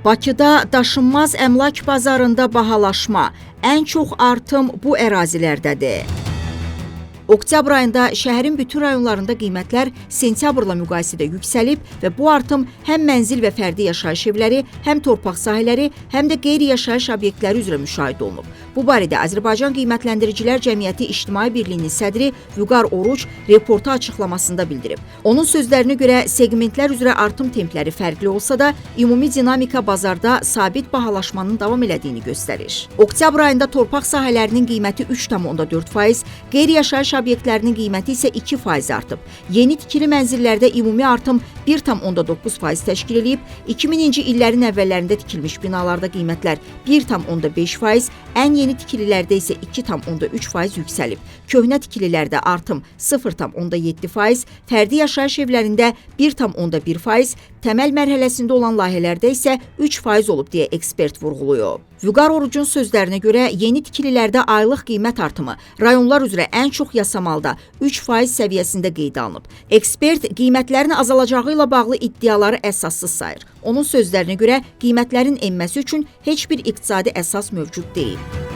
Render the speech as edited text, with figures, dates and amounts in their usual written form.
Bakıda daşınmaz əmlak bazarında bahalaşma, ən çox artım bu ərazilərdədir. Oktyabr ayında şəhərin bütün rayonlarında qiymətlər sentyabrla müqayisədə yüksəlib və bu artım həm mənzil və fərdi yaşayış evləri, həm torpaq sahələri, həm də qeyri-yaşayış obyektləri üzrə müşahidə olunub. Bu barədə Azərbaycan Qiymətləndiricilər Cəmiyyəti İctimai Birliyinin sədri Vüqar Oruç reporta açıqlamasında bildirib. Onun sözlərinə görə segmentlər üzrə artım templəri fərqli olsa da, ümumi dinamika bazarda sabit bahalaşmanın davam elədiyini göstərir. Oktyabr ayında torpaq sahələrinin qiyməti 3,4%, qeyri-yaşayış obyektlərinin qiyməti isə 2% artıb. Yeni tikili mənzillərdə ümumi artım 1,9% təşkil edib. 2000-ci illərin əvvəllərində tikilmiş binalarda qiymətlər 1,5%, ən yeni tikililərdə isə 2,3% yüksəlib. Köhnə tikililərdə artım 0,7%, fərdi yaşayış evlərində 1,1%, təməl mərhələsində olan layihələrdə isə 3% olub deyə ekspert vurğulayıb. Vüqar Orucun sözlərinə görə yeni tikililərdə aylıq qiymət artımı rayonlar üzrə ən çox Yasamalda 3% səviyyəsində qeydə alınıb. Ekspert qiymətlərin azalacağı ilə bağlı iddiaları əsassız sayır. Onun sözlərinə görə qiymətlərin enməsi üçün heç bir iqtisadi əsas mövcud deyil.